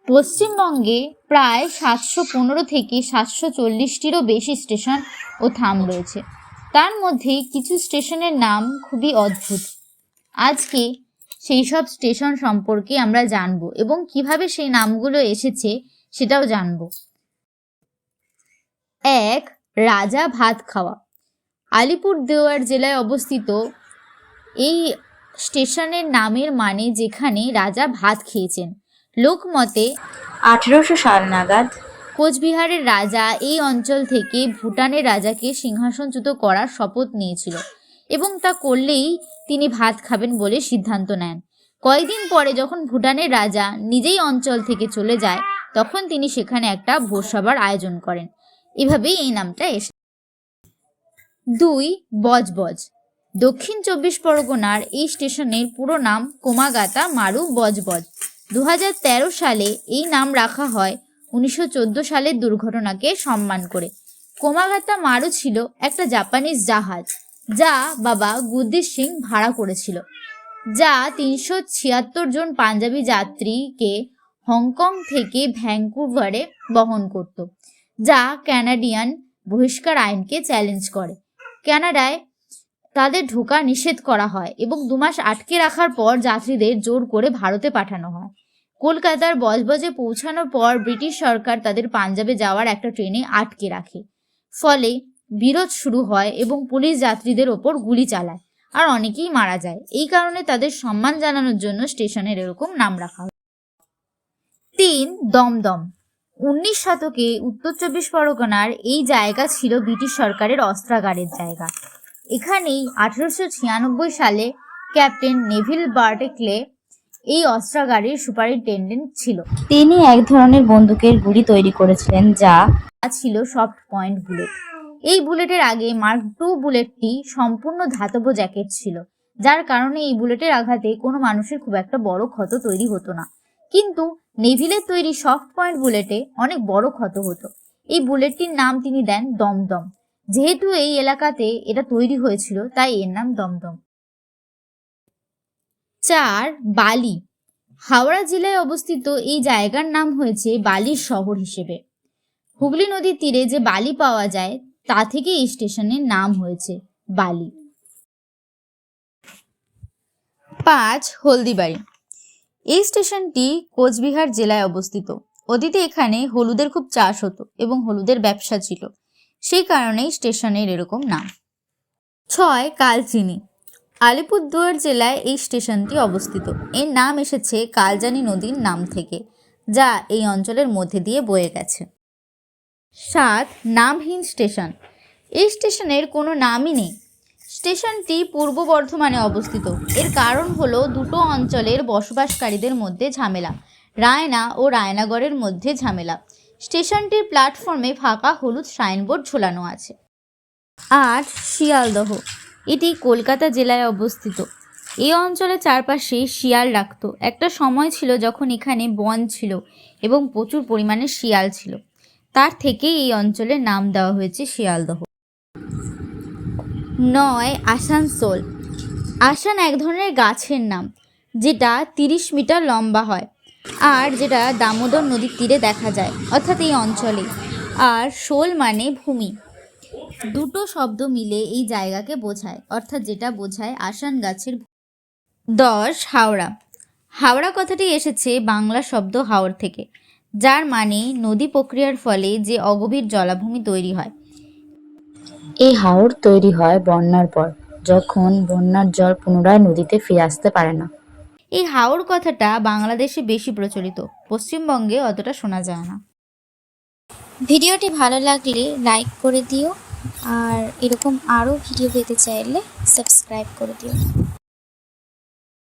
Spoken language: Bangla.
পশ্চিমবঙ্গে প্রায় 715 থেকে 740টিরও বেশি স্টেশন ও থাম রয়েছে। তার মধ্যে কিছু স্টেশনের নাম খুবই অদ্ভুত। আজকে সেই সব স্টেশন সম্পর্কে আমরা জানব এবং কিভাবে সেই নামগুলো এসেছে সেটাও জানব। 1. রাজা ভাত খাওয়া। আলিপুরদুয়ার জেলায় অবস্থিত এই স্টেশনের নামের মানে যেখানে রাজা ভাত খেয়েছেন। লোকমতে 1800 সাল নাগাদ কোচবিহারের রাজা এই অঞ্চল থেকে ভুটানের রাজাকে সিংহাসনচ্যুত করার শপথ নিয়েছিল এবং তা করলেই তিনি ভাত খাবেন বলে সিদ্ধান্ত নেন। কয়েকদিন পরে যখন ভুটানের রাজা নিজেই অঞ্চল থেকে চলে যায় তখন তিনি সেখানে একটা ভোজসভার আয়োজন করেন। এভাবেই এই নামটা এসে। 2. বজবজ। দক্ষিণ 24 পরগনার এই স্টেশনের পুরো নাম কোমাগাতা মারু বজবজ। 2013 সালে এই নাম রাখা হয় 1914 সালের দুর্ঘটনাকে সম্মান করে। কোমাগাতা মারু ছিল একটা জাপানিজ জাহাজ যা বাবা গুরদীপ সিং ভাড়া করেছিল, যা 376 জন পাঞ্জাবি যাত্রীকে হংকং থেকে ভ্যাঙ্কুভারে বহন করত, যা কানাডিয়ান বহিষ্কার আইনকে চ্যালেঞ্জ করে। কানাডায় তাদের ঢোকা নিষেধ করা হয় এবং 2 মাস আটকে রাখার পর যাত্রীদের জোর করে ভারতে পাঠানো হয়। কলকাতার বজবজে পৌঁছানোর পর ব্রিটিশ সরকার তাদের পাঞ্জাবে যাওয়ার একটা ট্রেনে আটকে রাখে। ফলে বিরোধ শুরু হয় এবং পুলিশ যাত্রীদের ওপর গুলি চালায় আর অনেকেই মারা যায়। এই কারণে তাদের সম্মান জানানোর জন্য স্টেশনের এরকম নাম রাখা হয়। 3. দমদম। 19 শতকে উত্তর 24 পরগনার এই জায়গা ছিল ব্রিটিশ সরকারের অস্ত্রাগারের জায়গা। এখানেই 1896 সালে ক্যাপ্টেন নেভিল বার্কলে এই অস্ত্রাগারের সুপারিনটেন্ডেন্ট ছিল। তিনি এক ধরনের বন্দুকের গুলি তৈরি করেছিলেন যা ছিল সফট পয়েন্ট বুলেট। এই বুলেটের আগে মার্ক II বুলেটটি সম্পূর্ণ ধাতব জ্যাকেট ছিল, যার কারণে এই বুলেটের আঘাতে কোনো মানুষের খুব একটা বড় ক্ষত তৈরি হতো না। কিন্তু নেভিলের তৈরি সফট পয়েন্ট বুলেটে অনেক বড় ক্ষত হতো। এই বুলেটটির নাম তিনি দেন দমদম। যেহেতু এই এলাকাতে এটা তৈরি হয়েছিল তাই এর নাম দমদম। 4. বালি। হাওড়া জেলায় অবস্থিত এই জায়গার নাম হয়েছে বালির শহর হিসেবে। হুগলি নদীর তীরে যে বালি পাওয়া যায় তা থেকে এই স্টেশনের নাম হয়েছে বালি। 5. হলদিবাড়ি। এই স্টেশনটি কোচবিহার জেলায় অবস্থিত। অতীতে এখানে হলুদের খুব চাষ হতো এবং হলুদের ব্যবসা ছিল, সেই কারণেই স্টেশনের এরকম নাম। 6. কালচিনি। আলিপুরদুয়ার জেলায় এই স্টেশনটি অবস্থিত। এর নাম এসেছে কালজানি নদীর নাম থেকে, যা এই অঞ্চলের মধ্যে দিয়ে বয়ে গেছে। 7. নামহীন স্টেশন। এই স্টেশনের কোনো নামই নেই। স্টেশনটি পূর্ব বর্ধমানে অবস্থিত। এর কারণ হলো দুটো অঞ্চলের বসবাসকারীদের মধ্যে ঝামেলা, রায়না ও রায়নাগড়ের মধ্যে ঝামেলা। স্টেশনটির প্ল্যাটফর্মে ফাঁকা হলুদ সাইনবোর্ড ঝোলানো আছে। 8. শিয়ালদহ। এটি কলকাতা জেলায় অবস্থিত। এই অঞ্চলের চারপাশে শিয়াল ডাকত। একটা সময় ছিল যখন এখানে বন ছিল এবং প্রচুর পরিমাণে শিয়াল ছিল, তার থেকেই এই অঞ্চলের নাম দেওয়া হয়েছে শিয়ালদহ। 9. আসানসোল। আসান এক ধরনের গাছের নাম যেটা 30 মিটার লম্বা হয় আর যেটা দামোদর নদীর তীরে দেখা যায়, অর্থাৎ এই অঞ্চলে। আর শোল মানে ভূমি। দুটো শব্দ মিলে এই জায়গাকে বোঝায়, অর্থাৎ যেটা বোঝায় আসান গাছের। 10. হাওড়া। হাওড়া কথাটি এসেছে বাংলা শব্দ হাওর থেকে, যার মানে নদী প্রক্রিয়ার ফলে যে অগভীর জলাভূমি তৈরি হয়। এই হাওর তৈরি হয় বন্যার পর, যখন বন্যার জল পুনরায় নদীতে ফিরে আসতে পারে না। এই হাওর কথাটা বাংলাদেশে বেশি প্রচলিত, পশ্চিমবঙ্গে অতটা শোনা যায় না। ভিডিওটি ভালো লাগলে লাইক করে দিও আর এরকম আরও ভিডিও পেতে চাইলে সাবস্ক্রাইব করে দিও।